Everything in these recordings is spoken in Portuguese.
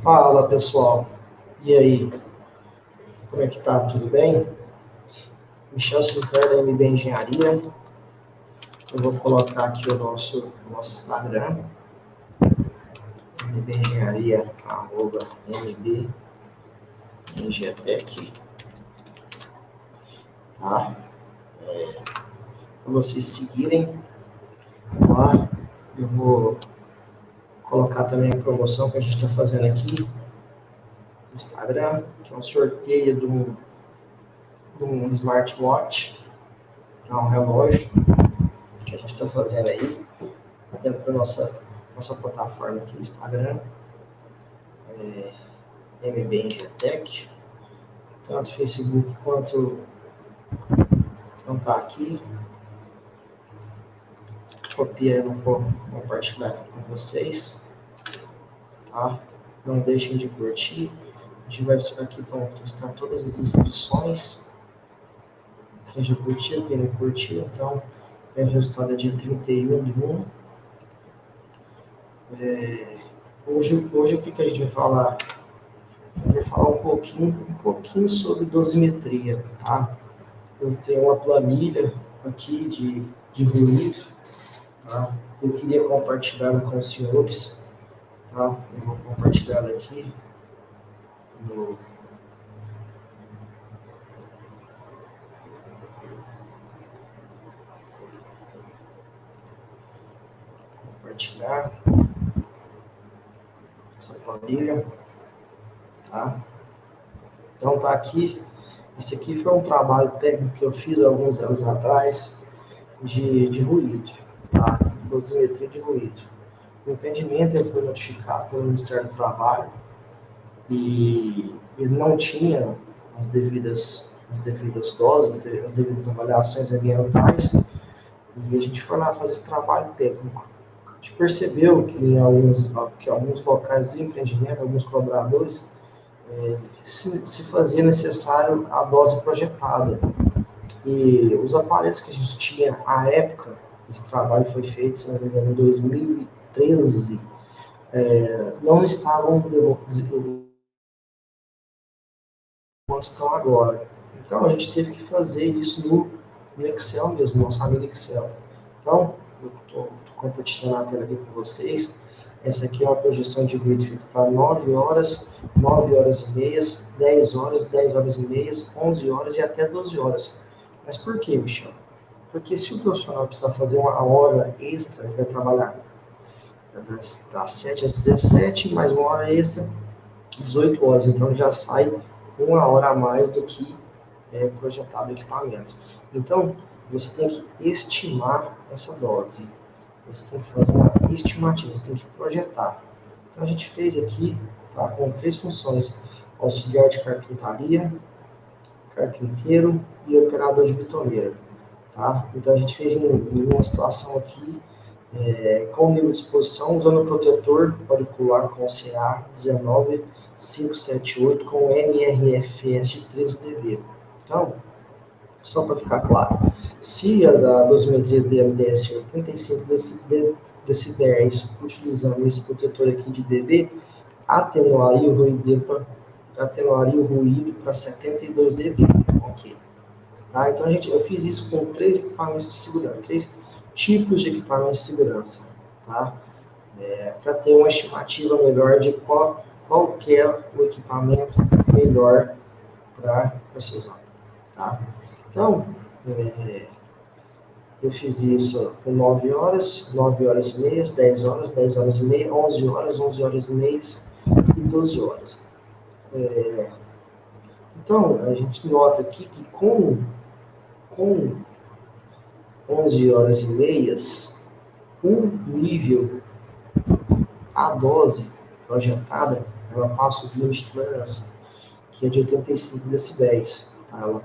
Fala, pessoal. E aí? Como é que tá? Tudo bem? Michel Sinclair, da MB Engenharia. Eu vou colocar aqui o nosso Instagram, mbengenharia, @mbengetec, tá? Para vocês seguirem lá. Eu vou colocar também a promoção que a gente está fazendo aqui no Instagram, que é um sorteio de um smartwatch, um relógio que a gente está fazendo aí dentro da nossa plataforma aqui, Instagram, MB Engetec, tanto Facebook quanto não tá aqui. Copia, eu vou compartilhar aqui com vocês, tá? Não deixem de curtir. A gente vai aqui estão todas as inscrições. Quem já curtiu, quem não curtiu, então o resultado é dia 31/1. Hoje o que a gente vai falar? A gente vai falar um pouquinho sobre dosimetria, tá? Eu tenho uma planilha aqui de ruído, tá? Eu queria compartilhar com os senhores, tá? Eu vou compartilhar aqui no compartilhar essa planilha, tá? Então tá aqui. Esse aqui foi um trabalho técnico que eu fiz alguns anos atrás de ruído, tá? Dosimetria de ruído. O empreendimento ele foi notificado pelo Ministério do Trabalho e ele não tinha as devidas doses, as devidas avaliações ambientais, e a gente foi lá fazer esse trabalho técnico. A gente percebeu que em alguns locais do empreendimento, alguns colaboradores, se fazia necessário a dose projetada. E os aparelhos que a gente tinha à época, esse trabalho foi feito, se não me engano, em 2013, não estavam onde estão agora. Então a gente teve que fazer isso no Excel mesmo, nosso amigo Excel. Então, eu estou compartilhando a tela aqui com vocês. Essa aqui é uma projeção de ruído feita para 9 horas, 9 horas e meias, 10 horas, 10 horas e meias, 11 horas e até 12 horas. Mas por que, Michel? Porque se o profissional precisar fazer uma hora extra, ele vai trabalhar das 7 às 17, mais uma hora extra, 18 horas. Então já sai uma hora a mais do que é projetado o equipamento. Então, você tem que estimar essa dose. Você tem que fazer uma estimativa, você tem que projetar. Então, a gente fez aqui, tá, com 3 funções: auxiliar de carpintaria, carpinteiro e operador de bitoneira. Tá? Então, a gente fez em uma situação aqui, com nível de exposição, usando o protetor auricular com CA 19578 com NRFS de 13 dB. Então, só para ficar claro, se a dosimetria dele desse 85 decibéis, utilizando esse protetor aqui de dB, atenuaria o ruído para 72 dB. Ok. Tá? Então, eu fiz isso com 3 equipamentos de segurança, 3 tipos de equipamentos de segurança, tá? Para ter uma estimativa melhor de qual que é o equipamento melhor para você usar, tá? Então, eu fiz isso com 9 horas, 9 horas e meias, 10 horas, 10 horas e meia, 11 horas, 11 horas e meias e 12 horas. Então, a gente nota aqui que com 11 horas e meias, o nível, a dose projetada, ela passa o limite de tolerância, que é de 85 decibéis. Tá? Ela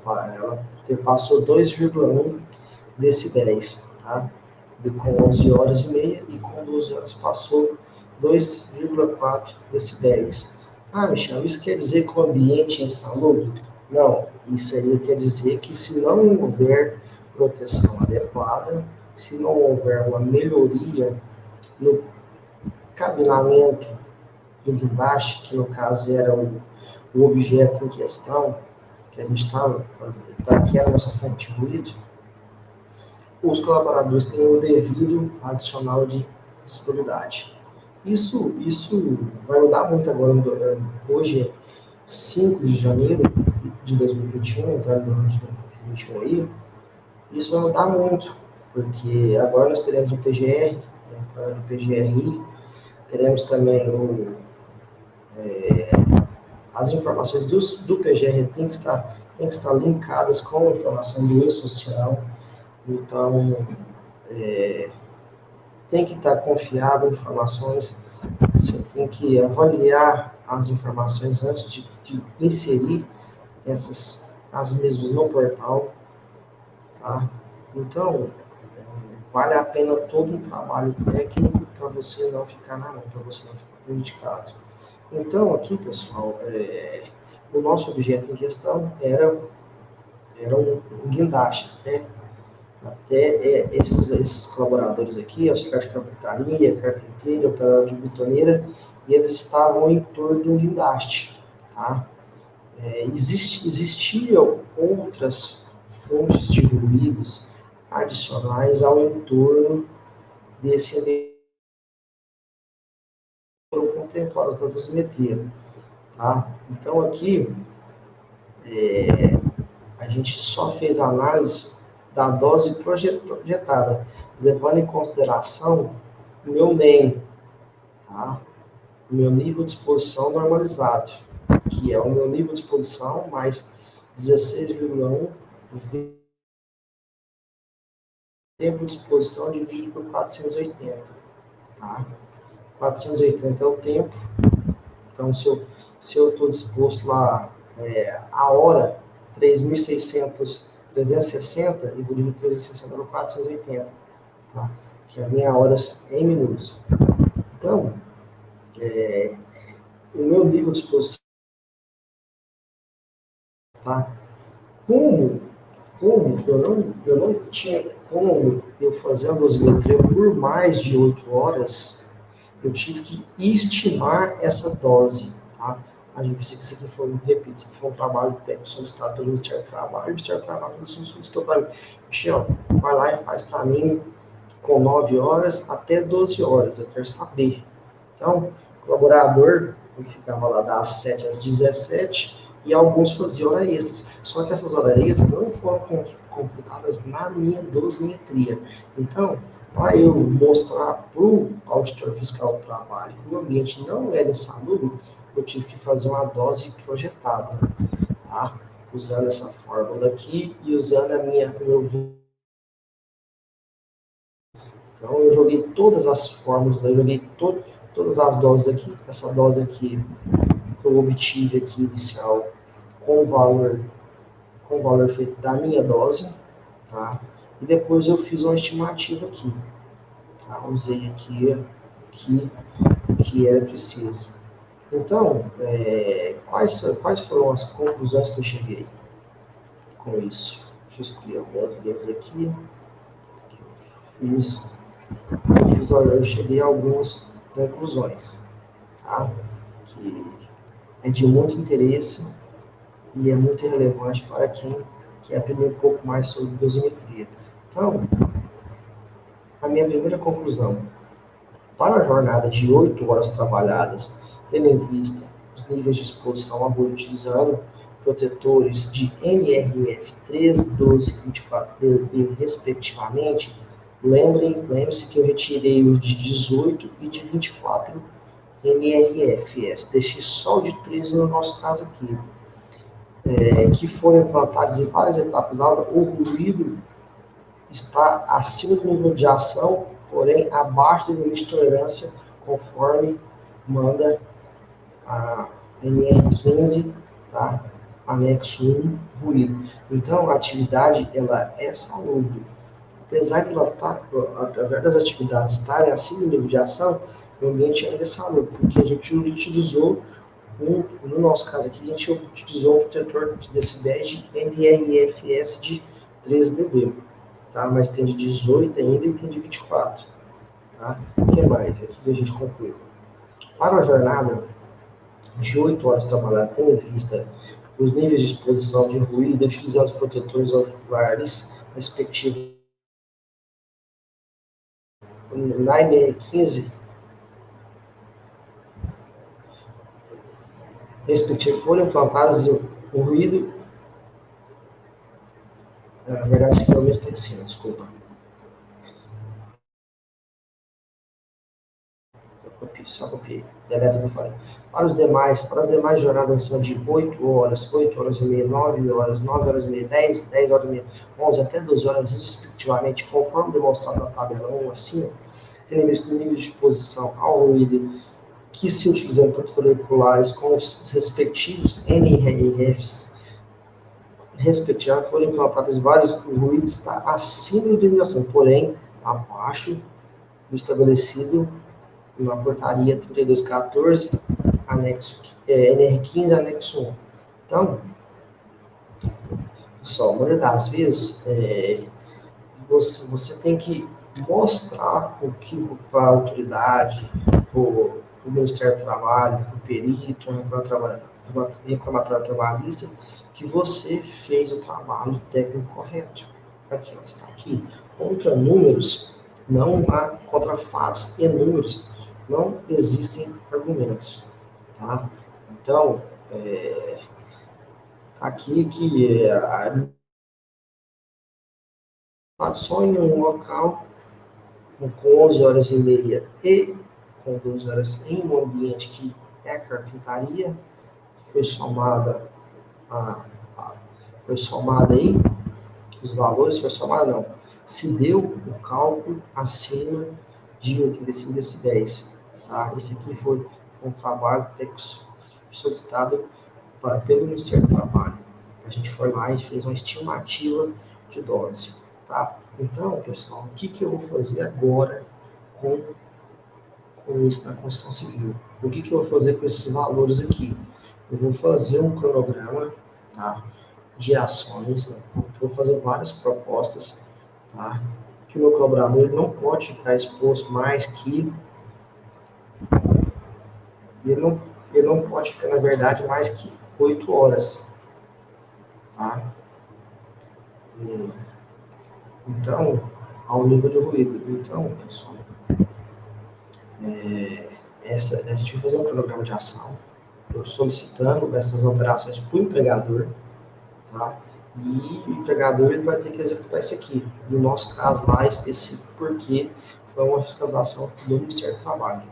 passou 2,1 decibéis, tá? Com 11 horas e meia, e com 12 horas passou 2,4 decibéis. Ah, Michel, isso quer dizer que o ambiente é insalubre? Não, isso aí quer dizer que se não houver proteção adequada, se não houver uma melhoria no cabinamento do guindaste, que no caso era o objeto em questão, que a gente estava fazendo, que era a nossa fonte de ruído, os colaboradores têm o devido adicional de disponibilidade. Isso vai mudar muito agora. Hoje é 5 de janeiro de 2021, entrando no ano de 2021 aí, isso vai mudar muito, porque agora nós teremos o PGR, a entrada do PGRI, teremos também as informações do PGR têm que estar linkadas com a informação do e-social, então tem que estar confiável em informações, você tem que avaliar as informações antes de inserir as mesmas no portal, tá? Então, vale a pena todo um trabalho técnico para você não ficar na mão, para você não ficar prejudicado. Então, aqui, pessoal, o nosso objeto em questão era um guindaste, né? Até esses colaboradores aqui, auxiliar de carpintaria, carpinteiro, operador de betoneira, e eles estavam em torno do guindaste, tá? Existiam outras fontes de ruídos adicionais ao entorno desse ambiente que foram contemplados na dosimetria, tá? Então aqui a gente só fez a análise da dose projetada, levando em consideração o meu NEM, tá? O meu nível de exposição normalizado, que é o meu nível de exposição mais 16,1 tempo de exposição dividido por 480, tá? 480 é o tempo, então se eu estou disposto lá a hora 360 e vou dividir 360 por 480, tá? Que é a minha hora em minutos. Então, o meu nível de exposição, tá? Como eu não tinha como eu fazer a dosimetria por mais de 8 horas, eu tive que estimar essa dose, tá? A gente precisa que isso aqui foi, repito, isso aqui foi um trabalho técnico solicitado pelo Ministério do Trabalho. O Ministério do Trabalho solicitou para mim, Michel, vai lá e faz para mim com 9 horas até 12 horas, eu quero saber. Então, o colaborador, ele ficava lá das 7 às 17 e alguns faziam horas extras. Só que essas horas extras não foram computadas na minha dosimetria. Então, para eu mostrar para o auditor fiscal do trabalho que o ambiente não era insalubre, eu tive que fazer uma dose projetada, tá? Usando essa fórmula aqui e usando meu. Então, eu joguei todas as fórmulas, eu joguei todas as doses aqui. Essa dose aqui que eu obtive aqui inicial com o valor feito da minha dose, tá? E depois eu fiz uma estimativa aqui, tá? Usei aqui que era preciso. Então, quais foram as conclusões que eu cheguei com isso? Deixa eu escolher algumas deles aqui. Eu cheguei a algumas conclusões, tá? Que é de muito interesse e é muito relevante para quem quer aprender um pouco mais sobre dosimetria. Então, a minha primeira conclusão, para a jornada de 8 horas trabalhadas, tendo em vista os níveis de exposição utilizando protetores de NRF 13, 12 e 24 dB, respectivamente, lembre-se que eu retirei os de 18 e de 24 NRFS, deixei só o de 13 no nosso caso aqui, que foram implantados em várias etapas da aula. O ruído está acima do nível de ação, porém abaixo do limite de tolerância, conforme manda a NR15, tá? Anexo 1, ruído. Então, a atividade, ela é salubre. Apesar das atividades estarem acima do nível de ação, o ambiente ainda é salubre, porque a gente utilizou, no nosso caso aqui, a gente utilizou um protetor de decibéis de NRFS de 13 dB, tá? Mas tem de 18 ainda e tem de 24, tá? O que mais? Aqui a gente concluiu. Para a jornada de 8 horas trabalhadas, tendo em vista os níveis de exposição de ruído, utilizando os protetores oculares respectivos na NR15, respectivo, foram implantadas o ruído. Na verdade, isso aqui é o mesmo texto, desculpa. Só copiei. Deleta o que eu falei. Para as demais jornadas acima de 8 horas, 8 horas e meia, 9 horas, 9 horas e meia, 10, 10 horas e meia, 11 até 12 horas, respectivamente, conforme demonstrado na tabela 1 acima, tendo em vista o nível de exposição ao ruído que se utilizam protetores oculares com os respectivos NRFs, respectivamente, foram implantados vários ruídos, está acima da limitação, porém, abaixo do estabelecido na portaria 3214, anexo, NR15, anexo 1. Então, pessoal, a maioria das vezes, você tem que mostrar o que para a autoridade, para o Ministério do Trabalho, para o perito, reclamatório trabalhista, que você fez o trabalho técnico correto. Aqui, ó, está aqui. Contra números, não há contra fatos e números, não existem argumentos. Tá? Então, aqui que só em um local com 11 horas e meia e com 12 horas em um ambiente que é a carpintaria, foi somada aí, os valores, foi somado não, se deu o cálculo acima de 85 decibéis, tá? Esse aqui foi um trabalho solicitado pelo Ministério do Trabalho. A gente foi lá e fez uma estimativa de dose, tá? Então, pessoal, o que eu vou fazer agora com isso da construção civil? O que eu vou fazer com esses valores aqui? Eu vou fazer um cronograma, tá, de ações, né? Vou fazer várias propostas, tá? Que o meu colaborador não pode ficar exposto mais que... Ele não pode ficar, na verdade, mais que 8 horas, tá? Então, ao nível de ruído. Então, pessoal, a gente vai fazer um cronograma de ação, eu solicitando essas alterações para o empregador, tá? E o empregador ele vai ter que executar isso aqui, no nosso caso lá específico, porque foi uma fiscalização do Ministério do Trabalho,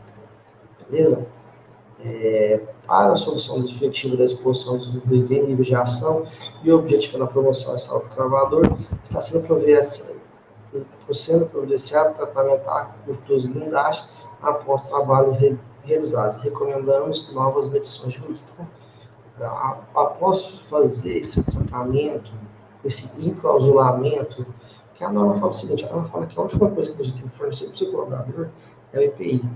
beleza? Para a solução definitiva da exposição dos ruídos em nível de ação e o objetivo na promoção e saúde do trabalhador, está sendo providenciado tratamento dos guindastes após trabalho realizados. Recomendamos novas medições de ruídos. Então, após fazer esse tratamento, esse enclausulamento, que a norma fala o seguinte, a norma fala que a última coisa que você tem que fornecer para o seu colaborador é o EPI.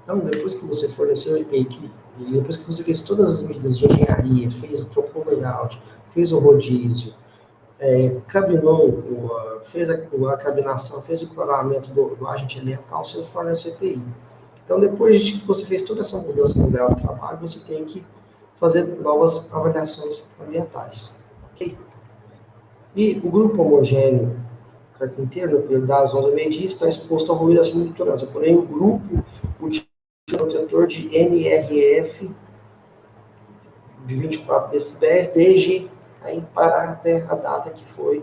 Então, depois que você forneceu o EPI, e depois que você fez todas as medidas de engenharia, trocou o layout, fez o rodízio, cabinou, fez a cabinação, fez o clareamento do agente ambiental, você fornece o EPI. Então, depois que você fez toda essa mudança no layout do trabalho, você tem que fazer novas avaliações ambientais. Ok? E o grupo homogêneo carpinteiro, no período das 11 ao meio-dia, está exposto ao ruído acima de tolerância. Porém, o grupo utiliza protetor de NRF de 24 decibéis, desde aí para até a data que foi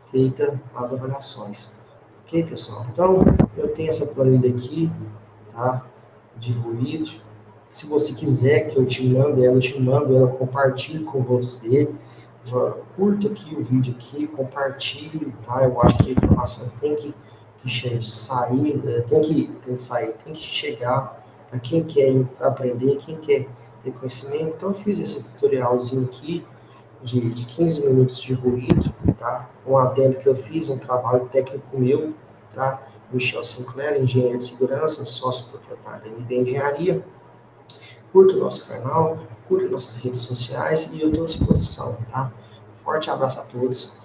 feita as avaliações. Ok, pessoal? Então, eu tenho essa planilha aqui, tá? De ruído. Se você quiser que eu te mando ela, compartilhe com você. Curta aqui o vídeo aqui, compartilhe, tá? Eu acho que a informação tem que sair, tem que chegar para quem quer aprender, quem quer ter conhecimento. Então, eu fiz esse tutorialzinho aqui de 15 minutos de ruído, tá? Um adendo que eu fiz, um trabalho técnico meu, tá? Michel Sinclair, engenheiro de segurança, sócio proprietário da MB Engenharia. Curta o nosso canal, curta nossas redes sociais e eu estou à disposição, tá? Forte abraço a todos.